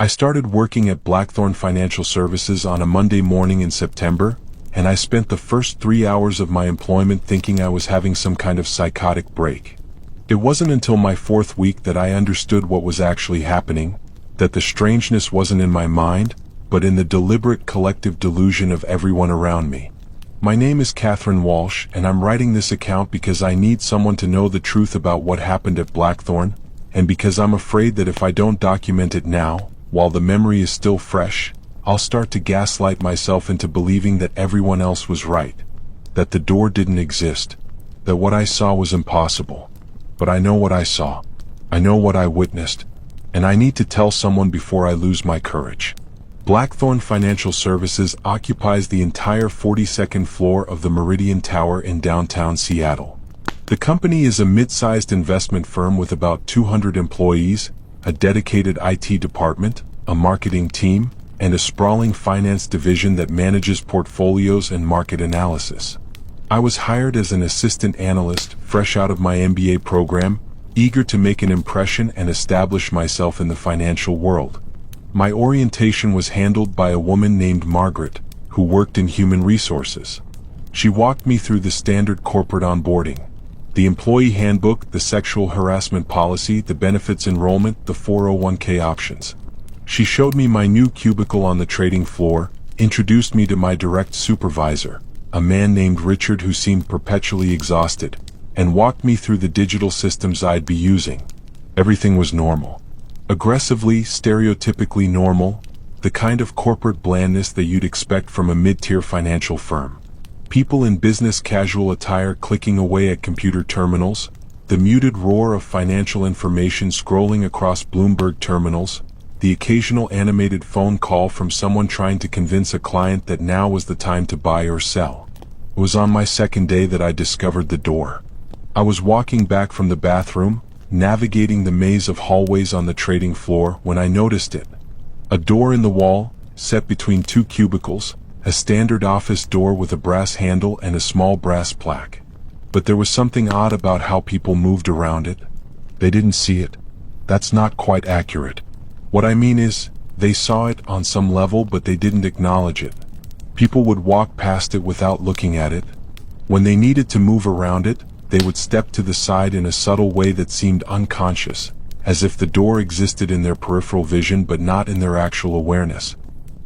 I started working at Blackthorn Financial Services on a Monday morning in September, and I spent the first 3 hours of my employment thinking I was having some kind of psychotic break. It wasn't until my 4th week that I understood what was actually happening, that the strangeness wasn't in my mind, but in the deliberate collective delusion of everyone around me. My name is Catherine Walsh, and I'm writing this account because I need someone to know the truth about what happened at Blackthorn, and because I'm afraid that if I don't document it now, while the memory is still fresh, I'll start to gaslight myself into believing that everyone else was right, that the door didn't exist, that what I saw was impossible. But I know what I saw. I know what I witnessed, and I need to tell someone before I lose my courage. Blackthorn Financial Services occupies the entire 42nd floor of the Meridian Tower in downtown Seattle. The company is a mid-sized investment firm with about 200 employees, a dedicated IT department, a marketing team, and a sprawling finance division that manages portfolios and market analysis. I was hired as an assistant analyst, fresh out of my MBA program, eager to make an impression and establish myself in the financial world. My orientation was handled by a woman named Margaret, who worked in human resources. She walked me through the standard corporate onboarding: the employee handbook, the sexual harassment policy, the benefits enrollment, the 401k options. She showed me my new cubicle on the trading floor, introduced me to my direct supervisor, a man named Richard who seemed perpetually exhausted, and walked me through the digital systems I'd be using. Everything was normal. Aggressively, stereotypically normal, the kind of corporate blandness that you'd expect from a mid-tier financial firm. People in business casual attire clicking away at computer terminals, the muted roar of financial information scrolling across Bloomberg terminals, the occasional animated phone call from someone trying to convince a client that now was the time to buy or sell. It was on my 2nd day that I discovered the door. I was walking back from the bathroom, navigating the maze of hallways on the trading floor, when I noticed it. A door in the wall, set between 2 cubicles, a standard office door with a brass handle and a small brass plaque. But there was something odd about how people moved around it. They didn't see it. That's not quite accurate. What I mean is, they saw it on some level but they didn't acknowledge it. People would walk past it without looking at it. When they needed to move around it, they would step to the side in a subtle way that seemed unconscious, as if the door existed in their peripheral vision but not in their actual awareness.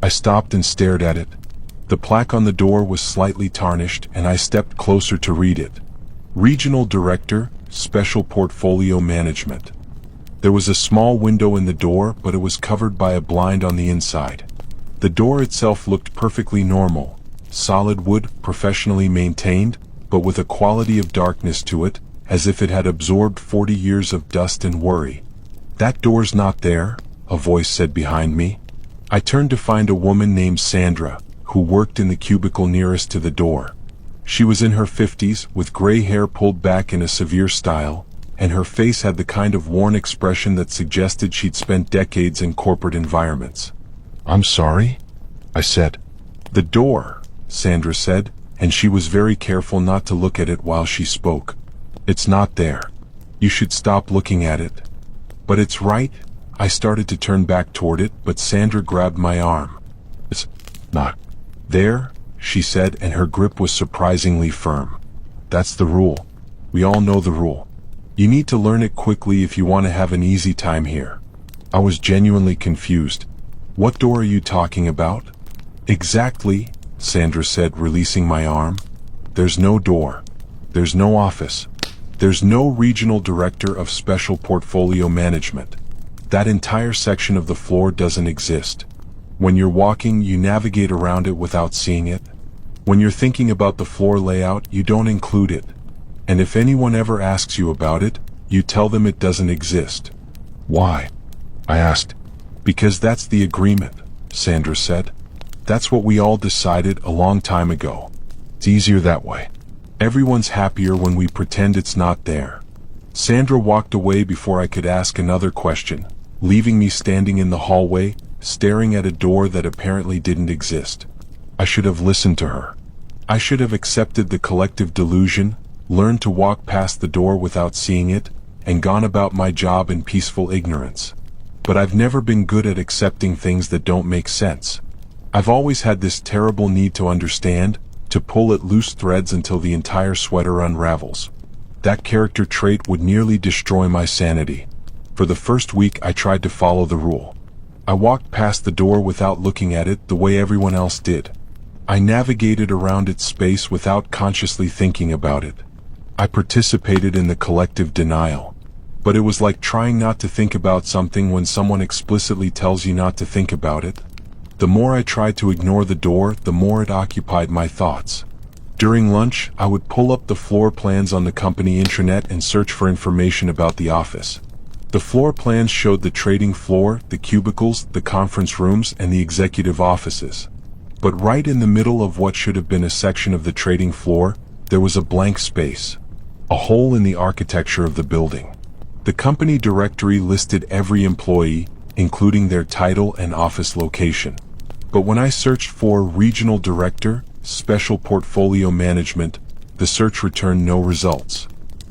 I stopped and stared at it. The plaque on the door was slightly tarnished, and I stepped closer to read it. Regional Director, Special Portfolio Management. There was a small window in the door, but it was covered by a blind on the inside. The door itself looked perfectly normal, solid wood, professionally maintained, but with a quality of darkness to it, as if it had absorbed 40 years of dust and worry. "That door's not there," a voice said behind me. I turned to find a woman named Sandra, who worked in the cubicle nearest to the door. She was in her 50s, with gray hair pulled back in a severe style, and her face had the kind of worn expression that suggested she'd spent decades in corporate environments. "I'm sorry?" I said. "The door," Sandra said, and she was very careful not to look at it while she spoke. "It's not there. You should stop looking at it." "But it's right." I started to turn back toward it, but Sandra grabbed my arm. "It's not there," she said, and her grip was surprisingly firm. "That's the rule. We all know the rule. You need to learn it quickly if you want to have an easy time here." I was genuinely confused. "What door are you talking about?" "Exactly," Sandra said, releasing my arm. "There's no door. There's no office. There's no regional director of special portfolio management. That entire section of the floor doesn't exist. When you're walking, you navigate around it without seeing it. When you're thinking about the floor layout, you don't include it. And if anyone ever asks you about it, you tell them it doesn't exist." "Why?" I asked. "Because that's the agreement," Sandra said. "That's what we all decided a long time ago. It's easier that way. Everyone's happier when we pretend it's not there." Sandra walked away before I could ask another question, leaving me standing in the hallway, staring at a door that apparently didn't exist. I should have listened to her. I should have accepted the collective delusion, learned to walk past the door without seeing it, and gone about my job in peaceful ignorance. but I've never been good at accepting things that don't make sense. I've always had this terrible need to understand, to pull at loose threads until the entire sweater unravels. That character trait would nearly destroy my sanity. For the first week I tried to follow the rule. I walked past the door without looking at it the way everyone else did. I navigated around its space without consciously thinking about it. I participated in the collective denial. But it was like trying not to think about something when someone explicitly tells you not to think about it. The more I tried to ignore the door, the more it occupied my thoughts. During lunch, I would pull up the floor plans on the company intranet and search for information about the office. The floor plans showed the trading floor, the cubicles, the conference rooms, and the executive offices. But right in the middle of what should have been a section of the trading floor, there was a blank space. A hole in the architecture of the building. The company directory listed every employee, including their title and office location. But when I searched for Regional Director, Special Portfolio Management, the search returned no results.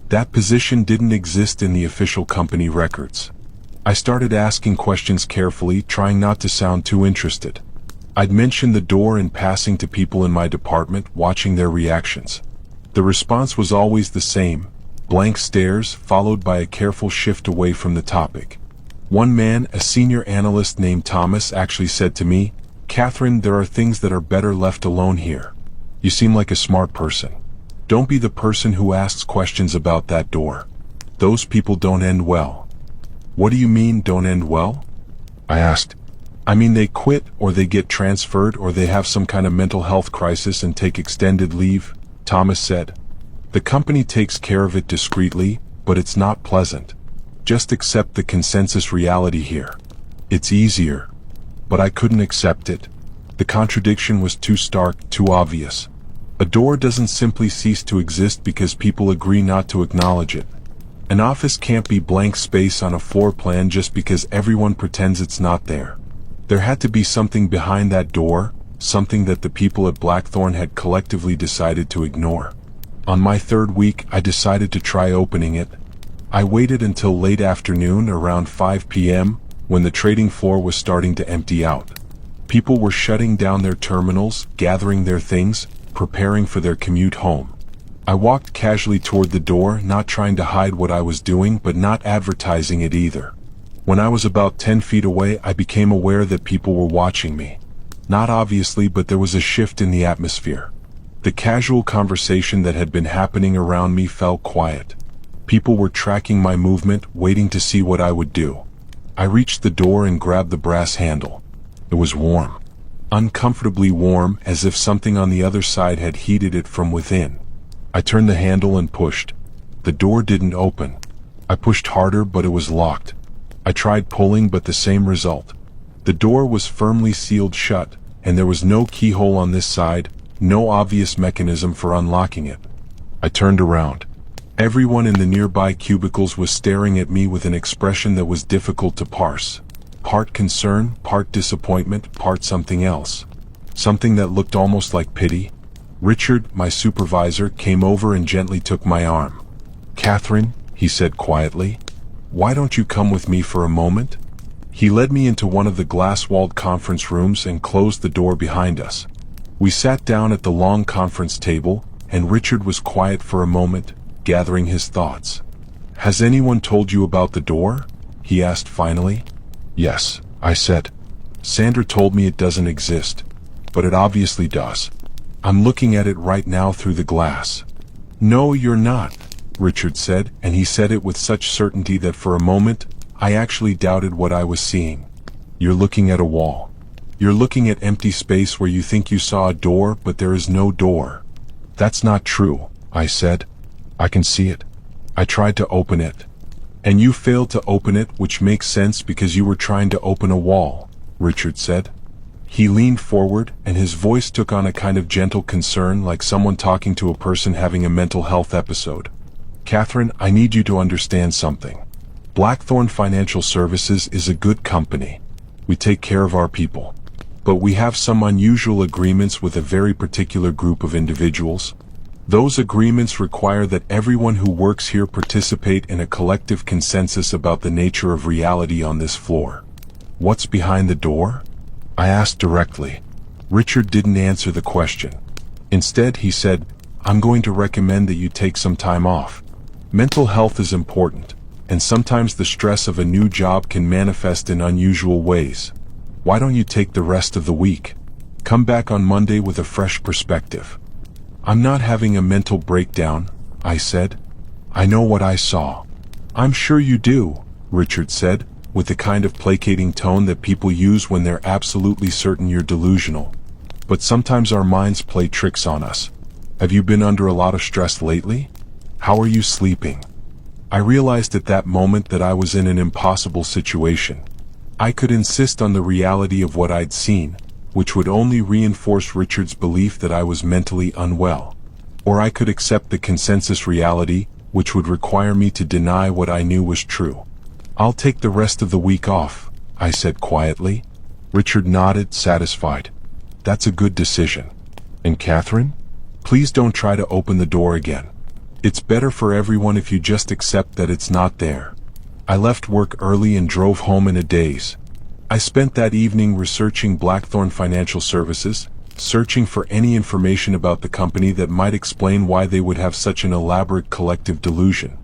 That position didn't exist in the official company records. I started asking questions carefully, trying not to sound too interested. I'd mention the door in passing to people in my department, watching their reactions. The response was always the same, blank stares followed by a careful shift away from the topic. One man, a senior analyst named Thomas, actually said to me, "Catherine, there are things that are better left alone here. You seem like a smart person. Don't be the person who asks questions about that door. Those people don't end well." "What do you mean, don't end well?" I asked. "I mean they quit, or they get transferred, or they have some kind of mental health crisis and take extended leave," Thomas said. "The company takes care of it discreetly, but it's not pleasant. Just accept the consensus reality here. It's easier." But I couldn't accept it. The contradiction was too stark, too obvious. A door doesn't simply cease to exist because people agree not to acknowledge it. An office can't be blank space on a floor plan just because everyone pretends it's not there. There had to be something behind that door, something that the people at Blackthorn had collectively decided to ignore. On my third week, I decided to try opening it. I waited until late afternoon, around 5 p.m., when the trading floor was starting to empty out. People were shutting down their terminals, gathering their things, preparing for their commute home. I walked casually toward the door, not trying to hide what I was doing, but not advertising it either. When I was about 10 feet away, I became aware that people were watching me. Not obviously, but there was a shift in the atmosphere. The casual conversation that had been happening around me fell quiet. People were tracking my movement, waiting to see what I would do. I reached the door and grabbed the brass handle. It was warm. Uncomfortably warm, as if something on the other side had heated it from within. I turned the handle and pushed. The door didn't open. I pushed harder, but it was locked. I tried pulling, but the same result. The door was firmly sealed shut, and there was no keyhole on this side, no obvious mechanism for unlocking it. I turned around. Everyone in the nearby cubicles was staring at me with an expression that was difficult to parse. Part concern, part disappointment, part something else. Something that looked almost like pity. Richard, my supervisor, came over and gently took my arm. "Catherine," he said quietly, "why don't you come with me for a moment?" He led me into one of the glass-walled conference rooms and closed the door behind us. We sat down at the long conference table, and Richard was quiet for a moment, gathering his thoughts. "Has anyone told you about the door?" he asked finally. "Yes," I said. "Sandra told me it doesn't exist, but it obviously does. I'm looking at it right now through the glass." "No, you're not," Richard said, and he said it with such certainty that for a moment, I actually doubted what I was seeing. "You're looking at a wall. You're looking at empty space where you think you saw a door, but there is no door." "That's not true," I said. "I can see it. I tried to open it." "And you failed to open it, which makes sense because you were trying to open a wall," Richard said. He leaned forward, and his voice took on a kind of gentle concern, like someone talking to a person having a mental health episode. "Catherine, I need you to understand something. Blackthorn Financial Services is a good company. We take care of our people. But we have some unusual agreements with a very particular group of individuals. Those agreements require that everyone who works here participate in a collective consensus about the nature of reality on this floor. What's behind the door? I asked directly. Richard didn't answer the question. Instead, he said, I'm going to recommend that you take some time off. Mental health is important, and sometimes the stress of a new job can manifest in unusual ways. Why don't you take the rest of the week? Come back on Monday with a fresh perspective. I'm not having a mental breakdown, I said. I know what I saw. I'm sure you do, Richard said, with the kind of placating tone that people use when they're absolutely certain you're delusional. But sometimes our minds play tricks on us. Have you been under a lot of stress lately? How are you sleeping? I realized at that moment that I was in an impossible situation. I could insist on the reality of what I'd seen, which would only reinforce Richard's belief that I was mentally unwell. Or I could accept the consensus reality, which would require me to deny what I knew was true. I'll take the rest of the week off, I said quietly. Richard nodded, satisfied. That's a good decision. And Catherine? Please don't try to open the door again. It's better for everyone if you just accept that it's not there. I left work early and drove home in a daze. I spent that evening researching Blackthorn Financial Services, searching for any information about the company that might explain why they would have such an elaborate collective delusion.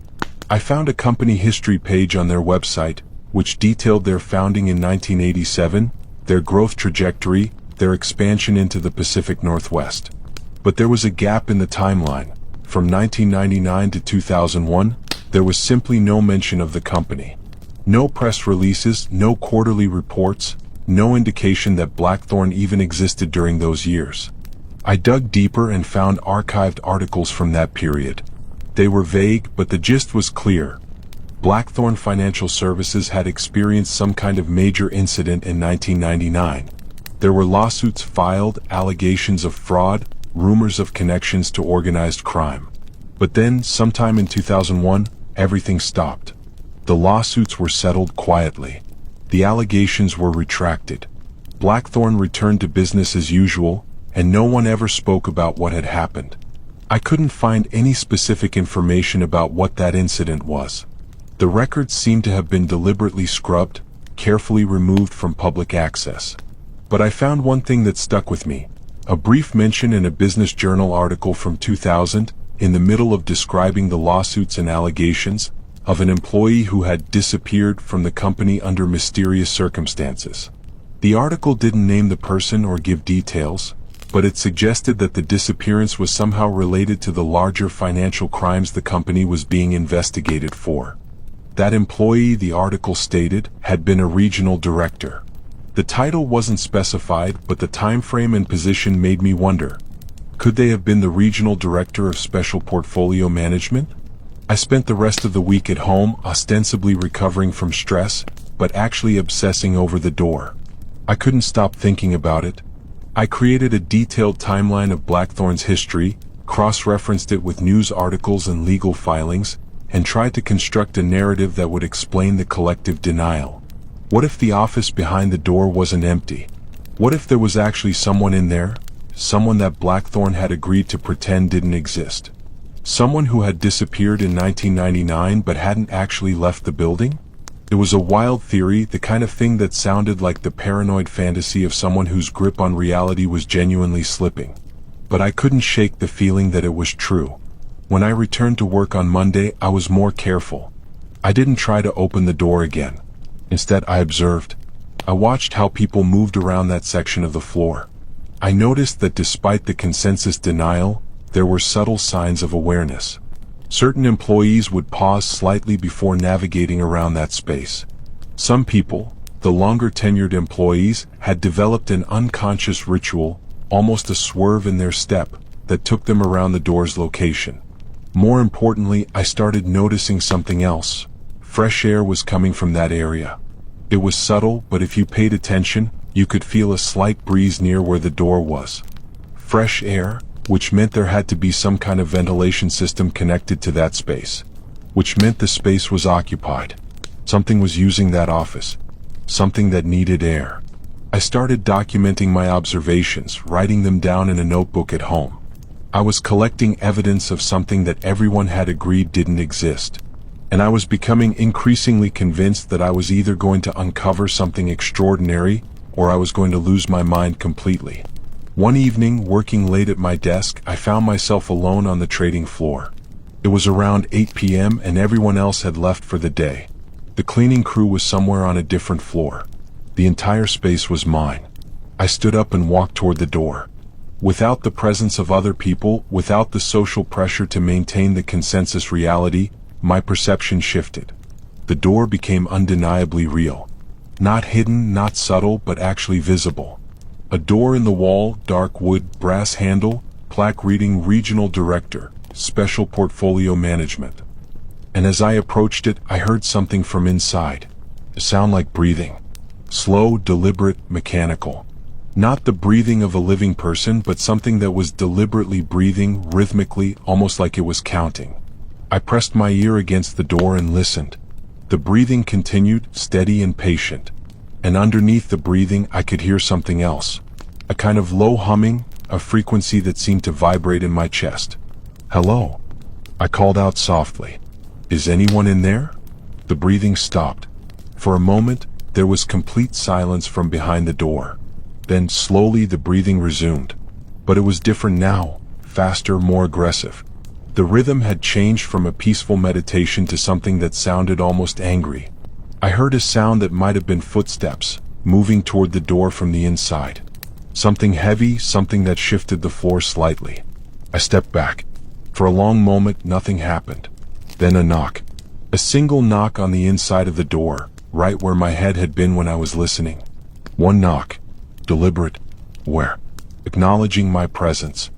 I found a company history page on their website, which detailed their founding in 1987, their growth trajectory, their expansion into the Pacific Northwest. But there was a gap in the timeline. From 1999 to 2001, there was simply no mention of the company. No press releases, no quarterly reports, no indication that Blackthorn even existed during those years. I dug deeper and found archived articles from that period. They were vague, but the gist was clear. Blackthorn Financial Services had experienced some kind of major incident in 1999. There were lawsuits filed, allegations of fraud, rumors of connections to organized crime. But then, sometime in 2001, everything stopped. The lawsuits were settled quietly. The allegations were retracted. Blackthorn returned to business as usual, and no one ever spoke about what had happened. I couldn't find any specific information about what that incident was. The records seemed to have been deliberately scrubbed, carefully removed from public access. But I found one thing that stuck with me. A brief mention in a Business Journal article from 2000, in the middle of describing the lawsuits and allegations, of an employee who had disappeared from the company under mysterious circumstances. The article didn't name the person or give details, but it suggested that the disappearance was somehow related to the larger financial crimes the company was being investigated for. That employee, the article stated, had been a regional director. The title wasn't specified, but the time frame and position made me wonder. Could they have been the regional director of special portfolio management? I spent the rest of the week at home, ostensibly recovering from stress, but actually obsessing over the door. I couldn't stop thinking about it. I created a detailed timeline of Blackthorn's history, cross-referenced it with news articles and legal filings, and tried to construct a narrative that would explain the collective denial. What if the office behind the door wasn't empty? What if there was actually someone in there? Someone that Blackthorn had agreed to pretend didn't exist? Someone who had disappeared in 1999 but hadn't actually left the building? It was a wild theory, the kind of thing that sounded like the paranoid fantasy of someone whose grip on reality was genuinely slipping. But I couldn't shake the feeling that it was true. When I returned to work on Monday, I was more careful. I didn't try to open the door again. Instead, I observed. I watched how people moved around that section of the floor. I noticed that despite the consensus denial, there were subtle signs of awareness. Certain employees would pause slightly before navigating around that space. Some people, the longer tenured employees, had developed an unconscious ritual, almost a swerve in their step, that took them around the door's location. More importantly, I started noticing something else. Fresh air was coming from that area. It was subtle, but if you paid attention, you could feel a slight breeze near where the door was. Fresh air, which meant there had to be some kind of ventilation system connected to that space. Which meant the space was occupied. Something was using that office. Something that needed air. I started documenting my observations, writing them down in a notebook at home. I was collecting evidence of something that everyone had agreed didn't exist, and I was becoming increasingly convinced that I was either going to uncover something extraordinary or I was going to lose my mind completely. One evening, working late at my desk, I found myself alone on the trading floor. It was around 8 p.m. and everyone else had left for the day. The cleaning crew was somewhere on a different floor. The entire space was mine. I stood up and walked toward the door. Without the presence of other people, without the social pressure to maintain the consensus reality, my perception shifted. The door became undeniably real. Not hidden, not subtle, but actually visible. A door in the wall, dark wood, brass handle, plaque reading Regional Director, Special Portfolio Management. And as I approached it, I heard something from inside. A sound like breathing. Slow, deliberate, mechanical. Not the breathing of a living person, but something that was deliberately breathing, rhythmically, almost like it was counting. I pressed my ear against the door and listened. The breathing continued, steady and patient. And underneath the breathing, I could hear something else. A kind of low humming, a frequency that seemed to vibrate in my chest. "Hello," I called out softly. "Is anyone in there?" The breathing stopped. For a moment, there was complete silence from behind the door. Then slowly the breathing resumed. But it was different now, faster, more aggressive. The rhythm had changed from a peaceful meditation to something that sounded almost angry. I heard a sound that might have been footsteps, moving toward the door from the inside. Something heavy, something that shifted the floor slightly. I stepped back. For a long moment, nothing happened. Then a knock. A single knock on the inside of the door, right where my head had been when I was listening. One knock. Deliberate, aware, acknowledging my presence.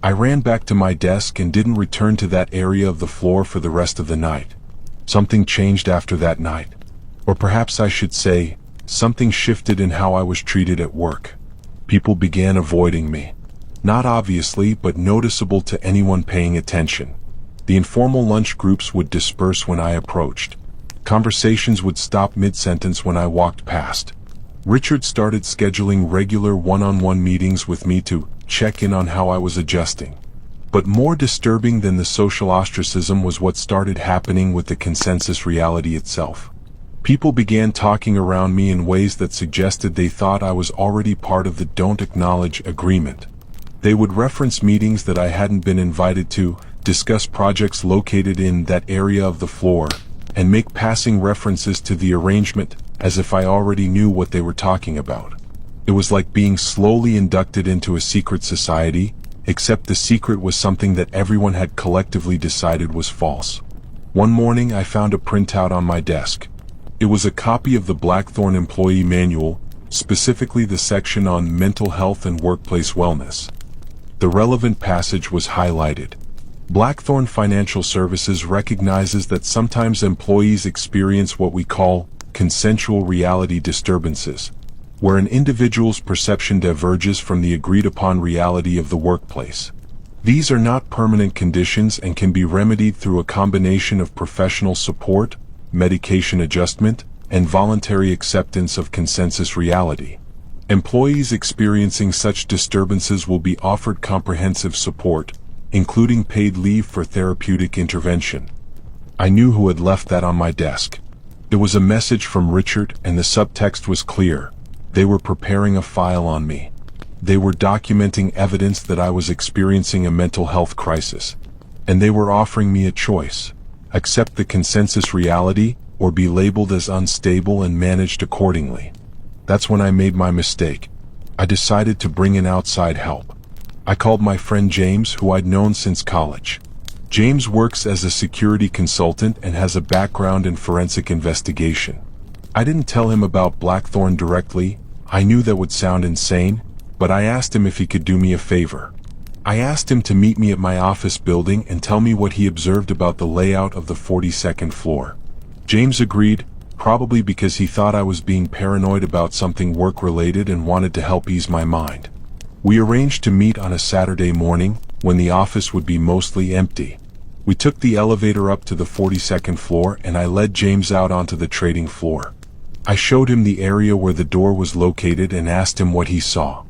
I ran back to my desk and didn't return to that area of the floor for the rest of the night. Something changed after that night. Or perhaps I should say, something shifted in how I was treated at work. People began avoiding me. Not obviously, but noticeable to anyone paying attention. The informal lunch groups would disperse when I approached. Conversations would stop mid-sentence when I walked past. Richard started scheduling regular one-on-one meetings with me to check in on how I was adjusting. But more disturbing than the social ostracism was what started happening with the consensus reality itself. People began talking around me in ways that suggested they thought I was already part of the don't acknowledge agreement. They would reference meetings that I hadn't been invited to, discuss projects located in that area of the floor, and make passing references to the arrangement as if I already knew what they were talking about. It was like being slowly inducted into a secret society, except the secret was something that everyone had collectively decided was false. One morning I found a printout on my desk. It was a copy of the Blackthorn Employee Manual, specifically the section on mental health and workplace wellness. The relevant passage was highlighted. Blackthorn Financial Services recognizes that sometimes employees experience what we call consensual reality disturbances, where an individual's perception diverges from the agreed-upon reality of the workplace. These are not permanent conditions and can be remedied through a combination of professional support, medication adjustment, and voluntary acceptance of consensus reality. Employees experiencing such disturbances will be offered comprehensive support, including paid leave for therapeutic intervention. I knew who had left that on my desk. It was a message from Richard, and the subtext was clear. They were preparing a file on me. They were documenting evidence that I was experiencing a mental health crisis. And they were offering me a choice: accept the consensus reality, or be labeled as unstable and managed accordingly. That's when I made my mistake. I decided to bring in outside help. I called my friend James, who I'd known since college. James works as a security consultant and has a background in forensic investigation. I didn't tell him about Blackthorn directly. I knew that would sound insane, but I asked him if he could do me a favor. I asked him to meet me at my office building and tell me what he observed about the layout of the 42nd floor. James agreed, probably because he thought I was being paranoid about something work-related and wanted to help ease my mind. We arranged to meet on a Saturday morning, when the office would be mostly empty. We took the elevator up to the 42nd floor and I led James out onto the trading floor. I showed him the area where the door was located and asked him what he saw.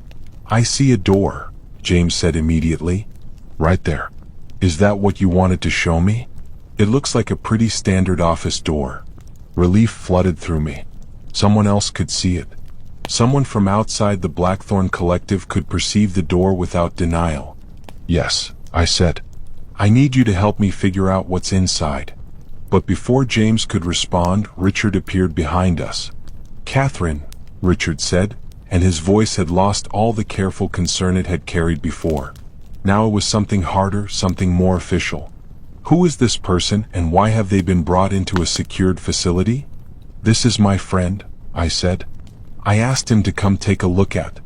"I see a door," James said immediately. Right there. Is that what you wanted to show me? It looks like a pretty standard office door. Relief flooded through me. Someone else could see it. Someone from outside the Blackthorn Collective could perceive the door without denial. Yes, I said. I need you to help me figure out what's inside. But before James could respond, Richard appeared behind us. Catherine, Richard said, and his voice had lost all the careful concern it had carried before. Now it was something harder, something more official. Who is this person, and why have they been brought into a secured facility? This is my friend, I said. I asked him to come take a look at.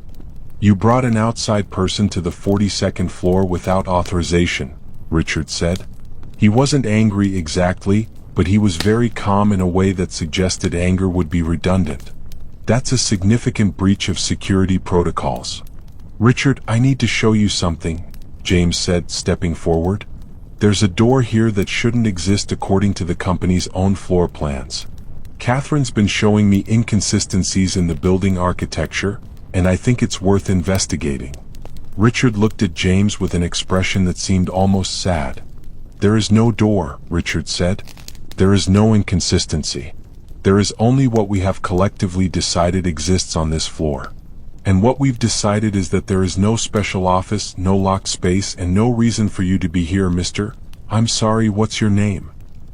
You brought an outside person to the 42nd floor without authorization, Richard said. He wasn't angry exactly, but he was very calm in a way that suggested anger would be redundant. That's a significant breach of security protocols. Richard, I need to show you something, James said, stepping forward. There's a door here that shouldn't exist according to the company's own floor plans. Catherine's been showing me inconsistencies in the building architecture, and I think it's worth investigating. Richard looked at James with an expression that seemed almost sad. There is no door, Richard said. There is no inconsistency. There is only what we have collectively decided exists on this floor. And what we've decided is that there is no special office, no locked space, and no reason for you to be here, mister. I'm sorry, what's your name?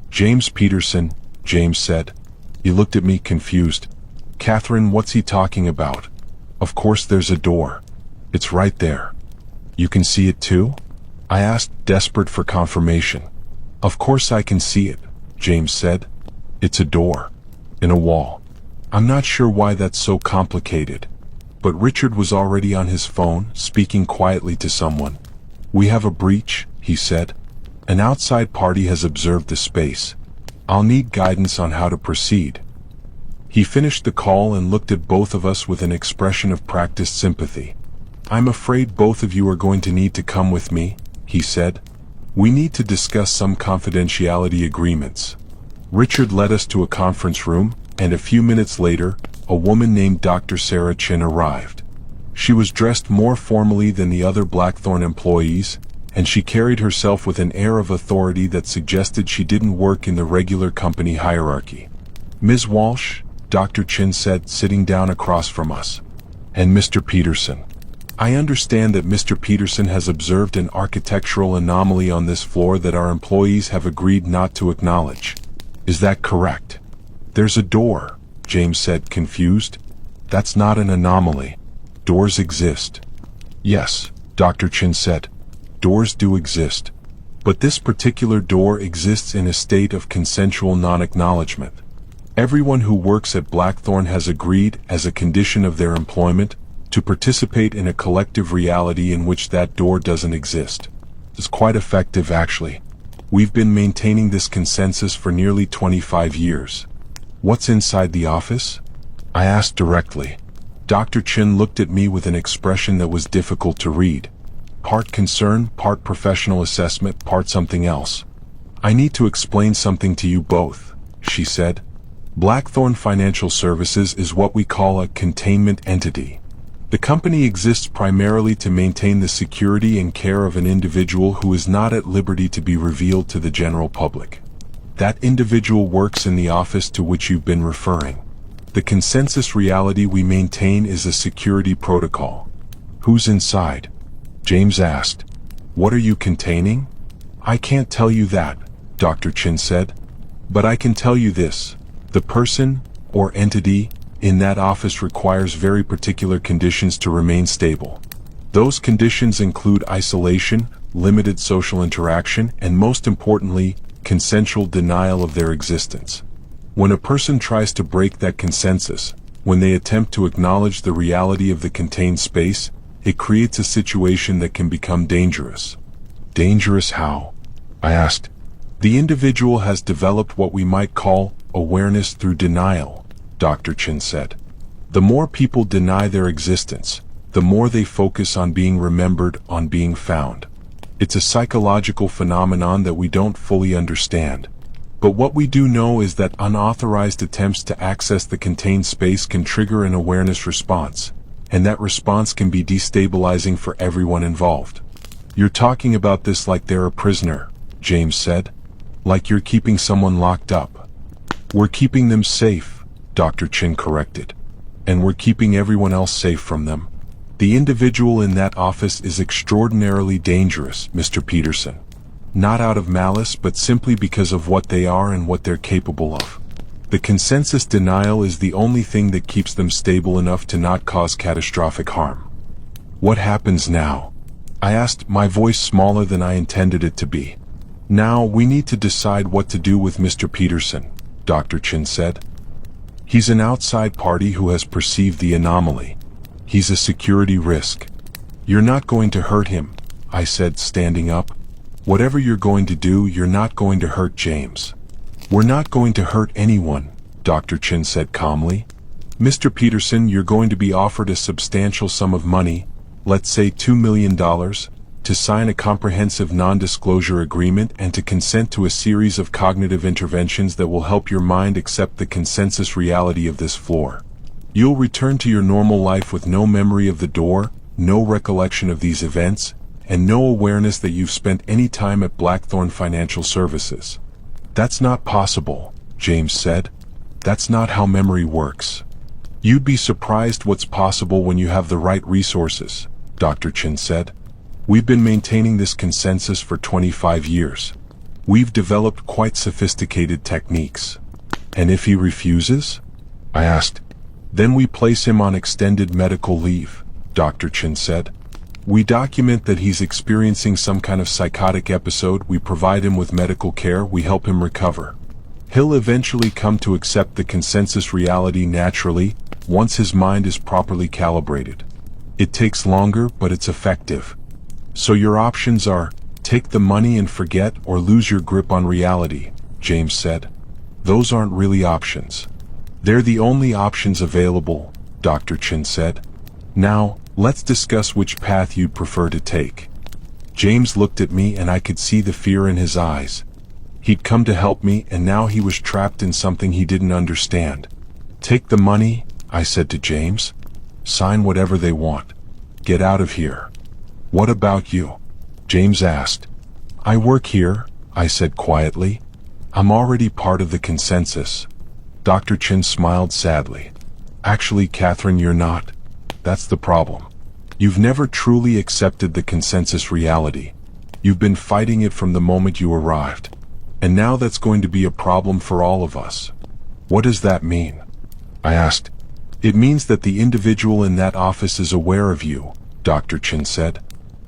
James Peterson, James said. He looked at me confused. Catherine, what's he talking about? Of course there's a door. It's right there. You can see it too? I asked, desperate for confirmation. Of course I can see it, James said. It's a door. In a wall. I'm not sure why that's so complicated. But Richard was already on his phone, speaking quietly to someone. We have a breach, he said. An outside party has observed the space. I'll need guidance on how to proceed. He finished the call and looked at both of us with an expression of practiced sympathy. I'm afraid both of you are going to need to come with me, he said. We need to discuss some confidentiality agreements. Richard led us to a conference room, and a few minutes later, a woman named Dr. Sarah Chin arrived. She was dressed more formally than the other Blackthorn employees, and she carried herself with an air of authority that suggested she didn't work in the regular company hierarchy. Ms. Walsh, Dr. Chin said, sitting down across from us. And Mr. Peterson. I understand that Mr. Peterson has observed an architectural anomaly on this floor that our employees have agreed not to acknowledge. Is that correct? There's a door, James said, confused. That's not an anomaly. Doors exist. Yes, Dr. Chin said. Doors do exist. But this particular door exists in a state of consensual non-acknowledgement. Everyone who works at Blackthorn has agreed, as a condition of their employment, to participate in a collective reality in which that door doesn't exist. It's quite effective, actually. We've been maintaining this consensus for nearly 25 years. What's inside the office? I asked directly. Dr. Chin looked at me with an expression that was difficult to read. Part concern, part professional assessment, part something else. I need to explain something to you both, she said. Blackthorn Financial Services is what we call a containment entity. The company exists primarily to maintain the security and care of an individual who is not at liberty to be revealed to the general public. That individual works in the office to which you've been referring. The consensus reality we maintain is a security protocol. Who's inside? James asked. What are you containing? I can't tell you that, Dr. Chin said. But I can tell you this. The person, or entity, in that office requires very particular conditions to remain stable. Those conditions include isolation, limited social interaction, and most importantly, consensual denial of their existence. When a person tries to break that consensus, when they attempt to acknowledge the reality of the contained space, it creates a situation that can become dangerous. Dangerous how? I asked. The individual has developed what we might call awareness through denial, Dr. Chin said. The more people deny their existence, the more they focus on being remembered, on being found. It's a psychological phenomenon that we don't fully understand. But what we do know is that unauthorized attempts to access the contained space can trigger an awareness response, and that response can be destabilizing for everyone involved. You're talking about this like they're a prisoner, James said. Like you're keeping someone locked up. We're keeping them safe, Dr. Chin corrected. And we're keeping everyone else safe from them. The individual in that office is extraordinarily dangerous, Mr. Peterson. Not out of malice, but simply because of what they are and what they're capable of. The consensus denial is the only thing that keeps them stable enough to not cause catastrophic harm. What happens now? I asked, my voice smaller than I intended it to be. Now, we need to decide what to do with Mr. Peterson, Dr. Chin said. He's an outside party who has perceived the anomaly. He's a security risk. You're not going to hurt him, I said, standing up. Whatever you're going to do, you're not going to hurt James. We're not going to hurt anyone, Dr. Chin said calmly. Mr. Peterson, you're going to be offered a substantial sum of money, let's say $2 million, to sign a comprehensive non-disclosure agreement and to consent to a series of cognitive interventions that will help your mind accept the consensus reality of this floor. You'll return to your normal life with no memory of the door, no recollection of these events, and no awareness that you've spent any time at Blackthorn Financial Services. That's not possible, James said. That's not how memory works. You'd be surprised what's possible when you have the right resources, Dr. Chin said. We've been maintaining this consensus for 25 years. We've developed quite sophisticated techniques. And if he refuses? I asked. Then we place him on extended medical leave, Dr. Chin said. We document that he's experiencing some kind of psychotic episode, we provide him with medical care, we help him recover. He'll eventually come to accept the consensus reality naturally, once his mind is properly calibrated. It takes longer, but it's effective. So your options are, take the money and forget or lose your grip on reality, James said. Those aren't really options. They're the only options available, Dr. Chin said. Now, let's discuss which path you'd prefer to take. James looked at me and I could see the fear in his eyes. He'd come to help me and now he was trapped in something he didn't understand. Take the money, I said to James. Sign whatever they want. Get out of here. What about you? James asked. I work here, I said quietly. I'm already part of the consensus. Dr. Chin smiled sadly. Actually, Catherine, you're not. That's the problem. You've never truly accepted the consensus reality. You've been fighting it from the moment you arrived. And now that's going to be a problem for all of us. What does that mean? I asked. It means that the individual in that office is aware of you, Dr. Chin said.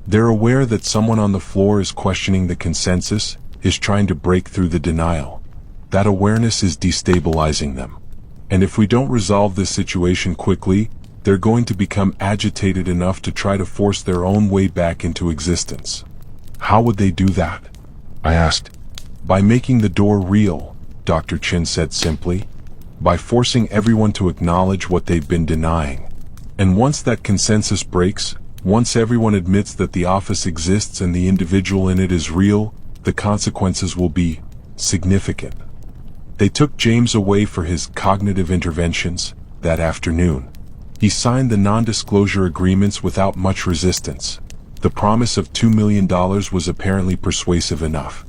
They're aware that someone on the floor is questioning the consensus, is trying to break through the denial. That awareness is destabilizing them. And if we don't resolve this situation quickly, they're going to become agitated enough to try to force their own way back into existence. How would they do that? I asked. By making the door real, Dr. Chin said simply. By forcing everyone to acknowledge what they've been denying. And once that consensus breaks, once everyone admits that the office exists and the individual in it is real, the consequences will be significant. They took James away for his cognitive interventions that afternoon. He signed the non-disclosure agreements without much resistance. The promise of $2 million was apparently persuasive enough.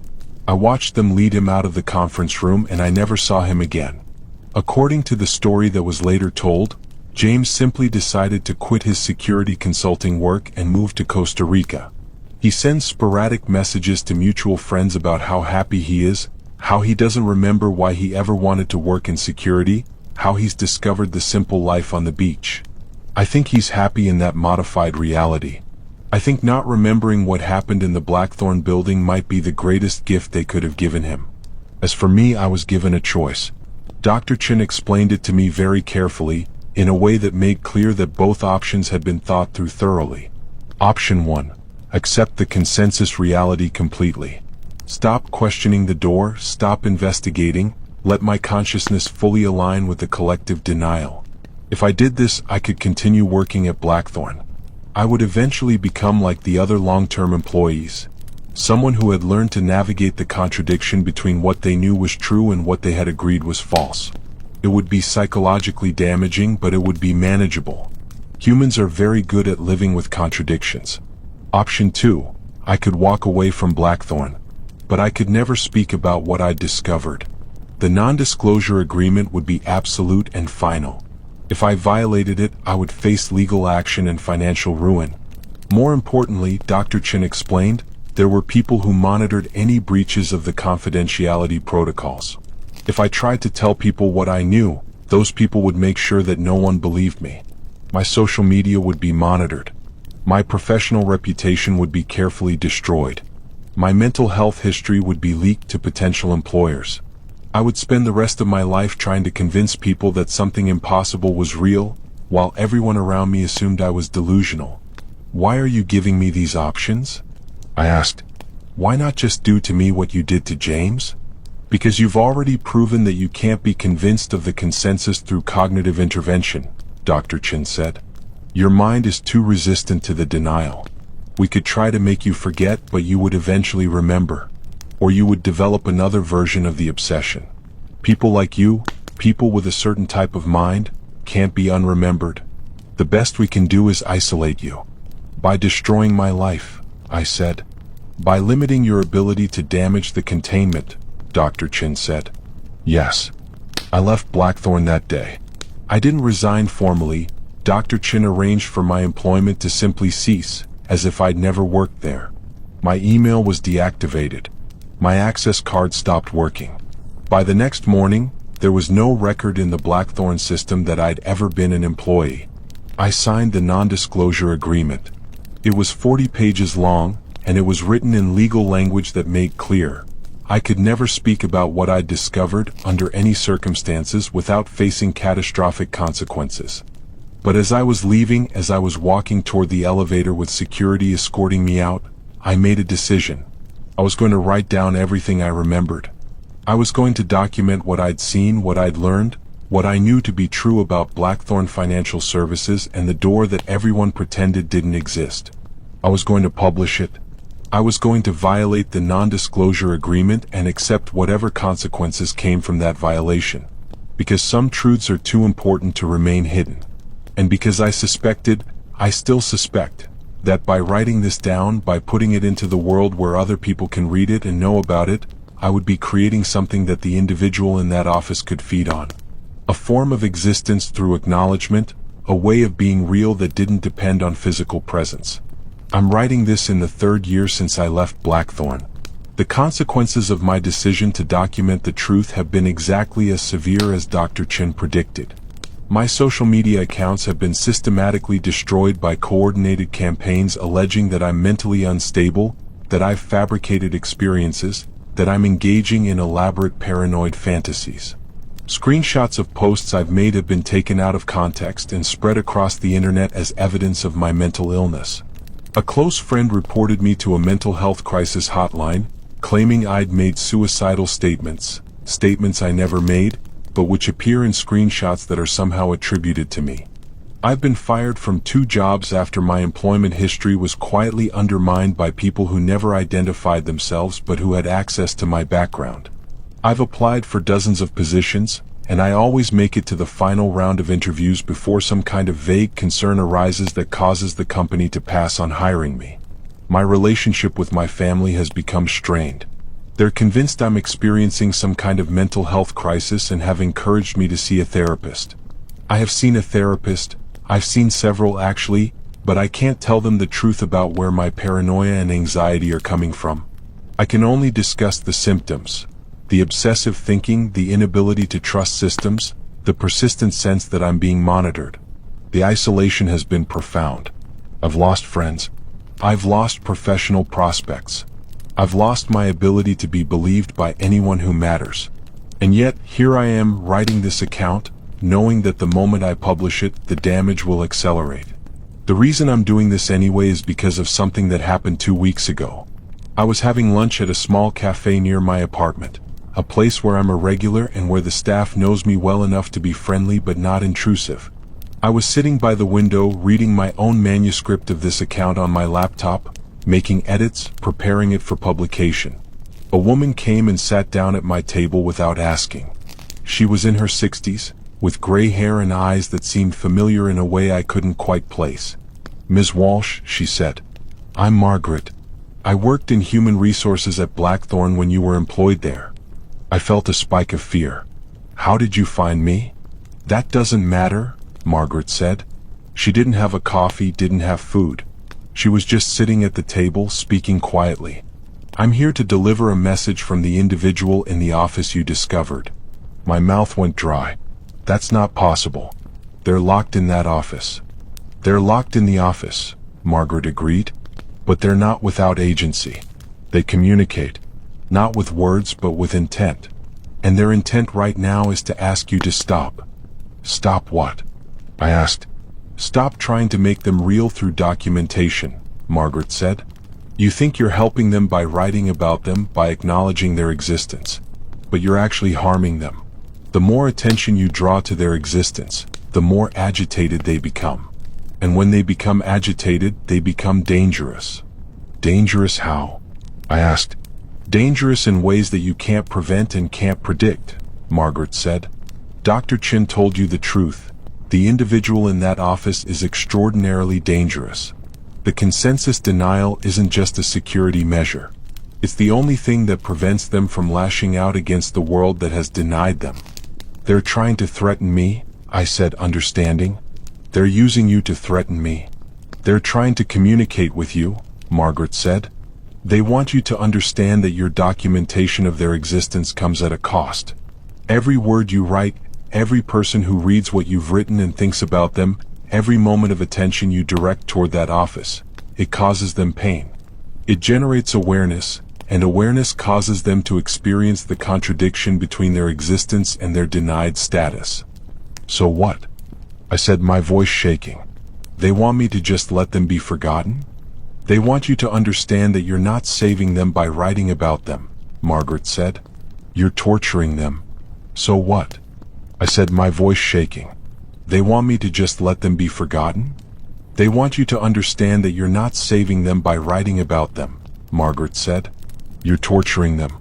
I watched them lead him out of the conference room and I never saw him again. According to the story that was later told, James simply decided to quit his security consulting work and move to Costa Rica. He sends sporadic messages to mutual friends about how happy he is, how he doesn't remember why he ever wanted to work in security, how he's discovered the simple life on the beach. I think he's happy in that modified reality. I think not remembering what happened in the Blackthorn building might be the greatest gift they could have given him. As for me, I was given a choice. Dr. Chin explained it to me very carefully, in a way that made clear that both options had been thought through thoroughly. Option 1. Accept the consensus reality completely. Stop questioning the door, stop investigating, let my consciousness fully align with the collective denial. If I did this, I could continue working at Blackthorn. I would eventually become like the other long-term employees. Someone who had learned to navigate the contradiction between what they knew was true and what they had agreed was false. It would be psychologically damaging, but it would be manageable. Humans are very good at living with contradictions. Option 2. I could walk away from Blackthorn, but I could never speak about what I'd discovered. The non-disclosure agreement would be absolute and final. If I violated it, I would face legal action and financial ruin. More importantly, Dr. Chen explained, there were people who monitored any breaches of the confidentiality protocols. If I tried to tell people what I knew, those people would make sure that no one believed me. My social media would be monitored. My professional reputation would be carefully destroyed. My mental health history would be leaked to potential employers. I would spend the rest of my life trying to convince people that something impossible was real, while everyone around me assumed I was delusional. Why are you giving me these options? I asked. Why not just do to me what you did to James? Because you've already proven that you can't be convinced of the consensus through cognitive intervention, Dr. Chen said. Your mind is too resistant to the denial. We could try to make you forget, but you would eventually remember. Or you would develop another version of the obsession. People like you, people with a certain type of mind, can't be unremembered. The best we can do is isolate you. By destroying my life, I said. By limiting your ability to damage the containment, Dr. Chen said. Yes. I left Blackthorn that day. I didn't resign formally. Dr. Chen arranged for my employment to simply cease, as if I'd never worked there. My email was deactivated. My access card stopped working. By the next morning, there was no record in the Blackthorn system that I'd ever been an employee. I signed the non-disclosure agreement. It was 40 pages long, and it was written in legal language that made clear I could never speak about what I'd discovered under any circumstances without facing catastrophic consequences. But as I was leaving, as I was walking toward the elevator with security escorting me out, I made a decision. I was going to write down everything I remembered. I was going to document what I'd seen, what I'd learned, what I knew to be true about Blackthorn Financial Services and the door that everyone pretended didn't exist. I was going to publish it. I was going to violate the non-disclosure agreement and accept whatever consequences came from that violation. Because some truths are too important to remain hidden. And because I still suspect, that by writing this down, by putting it into the world where other people can read it and know about it, I would be creating something that the individual in that office could feed on. A form of existence through acknowledgement, a way of being real that didn't depend on physical presence. I'm writing this in the 3rd year since I left Blackthorn. The consequences of my decision to document the truth have been exactly as severe as Dr. Chen predicted. My social media accounts have been systematically destroyed by coordinated campaigns alleging that I'm mentally unstable, that I've fabricated experiences, that I'm engaging in elaborate paranoid fantasies. Screenshots of posts I've made have been taken out of context and spread across the internet as evidence of my mental illness. A close friend reported me to a mental health crisis hotline, claiming I'd made suicidal statements I never made, but which appear in screenshots that are somehow attributed to me. I've been fired from 2 jobs after my employment history was quietly undermined by people who never identified themselves but who had access to my background. I've applied for dozens of positions, and I always make it to the final round of interviews before some kind of vague concern arises that causes the company to pass on hiring me. My relationship with my family has become strained. They're convinced I'm experiencing some kind of mental health crisis and have encouraged me to see a therapist. I have seen a therapist, I've seen several actually, but I can't tell them the truth about where my paranoia and anxiety are coming from. I can only discuss the symptoms. The obsessive thinking, the inability to trust systems, the persistent sense that I'm being monitored. The isolation has been profound. I've lost friends. I've lost professional prospects. I've lost my ability to be believed by anyone who matters. And yet, here I am writing this account, knowing that the moment I publish it, the damage will accelerate. The reason I'm doing this anyway is because of something that happened 2 weeks ago. I was having lunch at a small cafe near my apartment. A place where I'm a regular and where the staff knows me well enough to be friendly but not intrusive. I was sitting by the window reading my own manuscript of this account on my laptop, making edits, preparing it for publication. A woman came and sat down at my table without asking. She was in her 60s, with gray hair and eyes that seemed familiar in a way I couldn't quite place. "Ms. Walsh," she said. "I'm Margaret. I worked in human resources at Blackthorn when you were employed there. I felt a spike of fear. How did you find me? That doesn't matter, Margaret said. She didn't have a coffee, didn't have food. She was just sitting at the table, speaking quietly. I'm here to deliver a message from the individual in the office you discovered. My mouth went dry. That's not possible. They're locked in that office. They're locked in the office, Margaret agreed. But they're not without agency. They communicate, not with words but with intent. And their intent right now is to ask you to stop. Stop what? I asked. Stop trying to make them real through documentation, Margaret said. You think you're helping them by writing about them, by acknowledging their existence. But you're actually harming them. The more attention you draw to their existence, the more agitated they become. And when they become agitated, they become dangerous. Dangerous how? I asked. Dangerous in ways that you can't prevent and can't predict, Margaret said. Dr. Chin told you the truth. The individual in that office is extraordinarily dangerous. The consensus denial isn't just a security measure. It's the only thing that prevents them from lashing out against the world that has denied them. They're trying to threaten me, I said, understanding. They're using you to threaten me. They're trying to communicate with you, Margaret said. They want you to understand that your documentation of their existence comes at a cost. Every word you write, every person who reads what you've written and thinks about them, every moment of attention you direct toward that office, it causes them pain. It generates awareness, and awareness causes them to experience the contradiction between their existence and their denied status. So what? I said, my voice shaking. They want me to just let them be forgotten? They want you to understand that you're not saving them by writing about them, Margaret said. You're torturing them. So what? I said, my voice shaking. They want me to just let them be forgotten? They want you to understand that you're not saving them by writing about them, Margaret said. You're torturing them.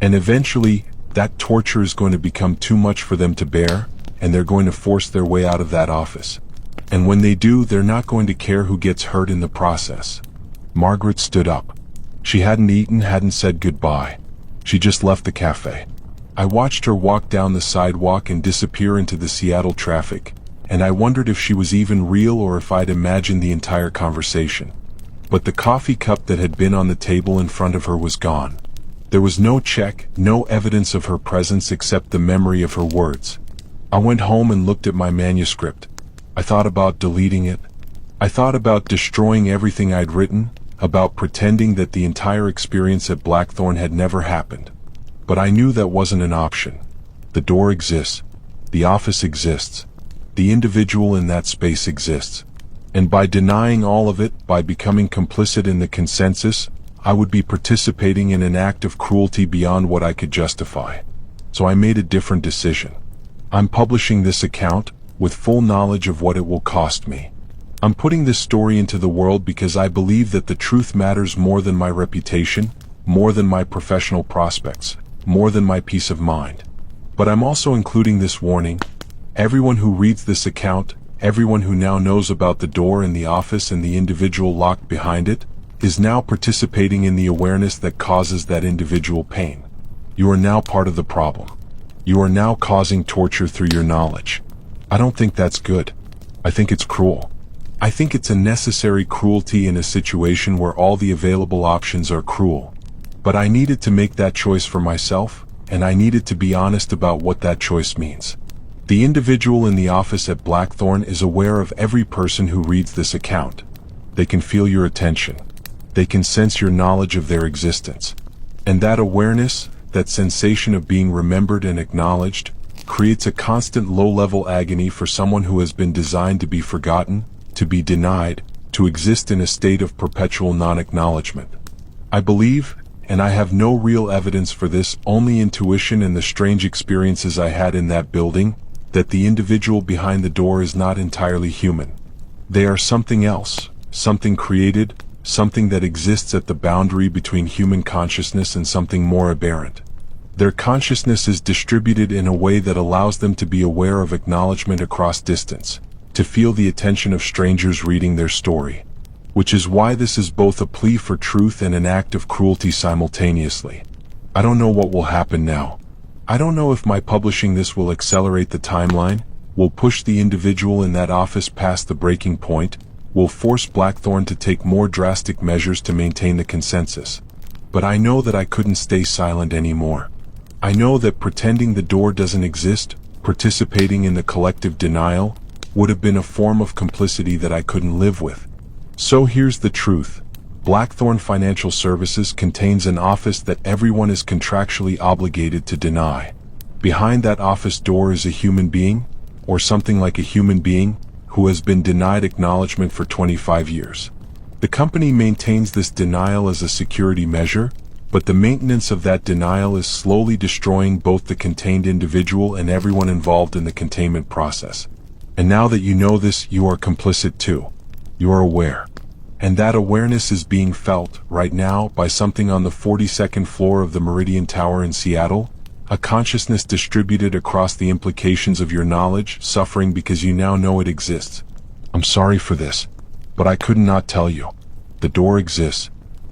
And eventually, that torture is going to become too much for them to bear, and they're going to force their way out of that office. And when they do, they're not going to care who gets hurt in the process. Margaret stood up. She hadn't eaten, hadn't said goodbye. She just left the cafe. I watched her walk down the sidewalk and disappear into the Seattle traffic, and I wondered if she was even real or if I'd imagined the entire conversation. But the coffee cup that had been on the table in front of her was gone. There was no check, no evidence of her presence except the memory of her words. I went home and looked at my manuscript. I thought about deleting it. I thought about destroying everything I'd written, about pretending that the entire experience at Blackthorn had never happened. But I knew that wasn't an option. The door exists. The office exists. The individual in that space exists. And by denying all of it, by becoming complicit in the consensus, I would be participating in an act of cruelty beyond what I could justify. So I made a different decision. I'm publishing this account with full knowledge of what it will cost me. I'm putting this story into the world because I believe that the truth matters more than my reputation, more than my professional prospects, more than my peace of mind. But I'm also including this warning. Everyone who reads this account, everyone who now knows about the door in the office and the individual locked behind it, is now participating in the awareness that causes that individual pain. You are now part of the problem. You are now causing torture through your knowledge. I don't think that's good. I think it's cruel. I think it's a necessary cruelty in a situation where all the available options are cruel. But I needed to make that choice for myself, and I needed to be honest about what that choice means. The individual in the office at Blackthorn is aware of every person who reads this account. They can feel your attention. They can sense your knowledge of their existence. And that awareness, that sensation of being remembered and acknowledged, creates a constant low-level agony for someone who has been designed to be forgotten, to be denied, to exist in a state of perpetual non-acknowledgement. I believe, and I have no real evidence for this, only intuition and the strange experiences I had in that building, that the individual behind the door is not entirely human. They are something else, something created, something that exists at the boundary between human consciousness and something more aberrant. Their consciousness is distributed in a way that allows them to be aware of acknowledgement across distance, to feel the attention of strangers reading their story. which is why this is both a plea for truth and an act of cruelty simultaneously. I don't know what will happen now. I don't know if my publishing this will accelerate the timeline, will push the individual in that office past the breaking point, will force Blackthorn to take more drastic measures to maintain the consensus. But I know that I couldn't stay silent anymore. I know that pretending the door doesn't exist, participating in the collective denial, would have been a form of complicity that I couldn't live with. So here's the truth. Blackthorn Financial Services contains an office that everyone is contractually obligated to deny. Behind that office door is a human being, or something like a human being, who has been denied acknowledgement for 25 years. The company maintains this denial as a security measure, but the maintenance of that denial is slowly destroying both the contained individual and everyone involved in the containment process. And now that you know this, you are complicit too. You are aware. And that awareness is being felt, right now, by something on the 42nd floor of the Meridian Tower in Seattle, a consciousness distributed across the implications of your knowledge, suffering because you now know it exists. I'm sorry for this, but I could not tell you. The door exists.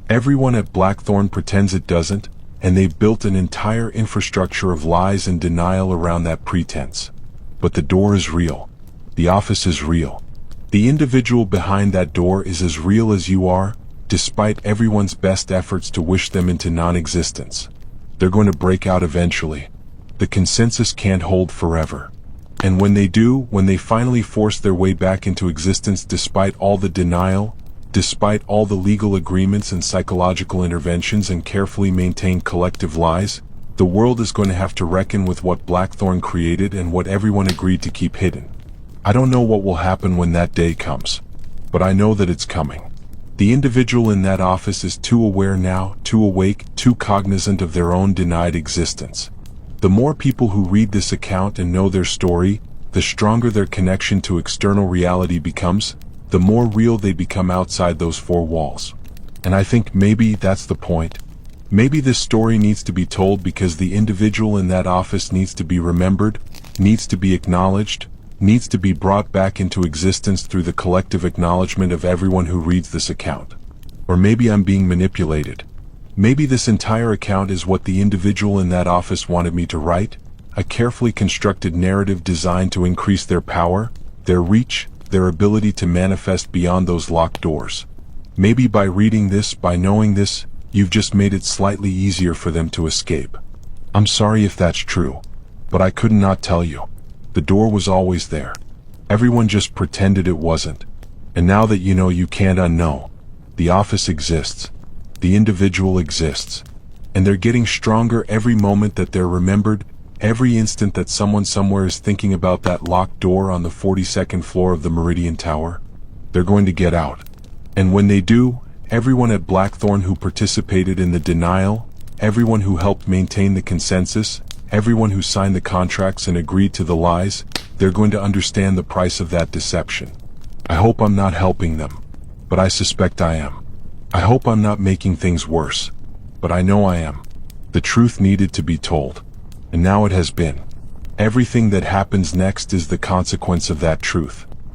Everyone at Blackthorn pretends it doesn't, and they've built an entire infrastructure of lies and denial around that pretense. But the door is real. The office is real. The individual behind that door is as real as you are, despite everyone's best efforts to wish them into non-existence. They're going to break out eventually. The consensus can't hold forever. And when they do, when they finally force their way back into existence despite all the denial, despite all the legal agreements and psychological interventions and carefully maintained collective lies, the world is going to have to reckon with what Blackthorn created and what everyone agreed to keep hidden. I don't know what will happen when that day comes, but I know that it's coming. The individual in that office is too aware now, too awake, too cognizant of their own denied existence. The more people who read this account and know their story, the stronger their connection to external reality becomes, the more real they become outside those four walls. And I think maybe that's the point. Maybe this story needs to be told because the individual in that office needs to be remembered, needs to be acknowledged, needs to be brought back into existence through the collective acknowledgement of everyone who reads this account. Or maybe I'm being manipulated. Maybe this entire account is what the individual in that office wanted me to write, a carefully constructed narrative designed to increase their power, their reach, their ability to manifest beyond those locked doors. Maybe by reading this, by knowing this, you've just made it slightly easier for them to escape. I'm sorry if that's true, but I could not tell you. The door was always there. Everyone just pretended it wasn't. And now that you know, you can't unknow. The office exists. The individual exists. And they're getting stronger every moment that they're remembered, every instant that someone somewhere is thinking about that locked door on the 42nd floor of the Meridian Tower. They're going to get out. And when they do, everyone at Blackthorn who participated in the denial, everyone who helped maintain the consensus, everyone who signed the contracts and agreed to the lies, they're going to understand the price of that deception. I hope I'm not helping them, but I suspect I am. I hope I'm not making things worse, but I know I am. The truth needed to be told, and now it has been. Everything that happens next is the consequence of that truth.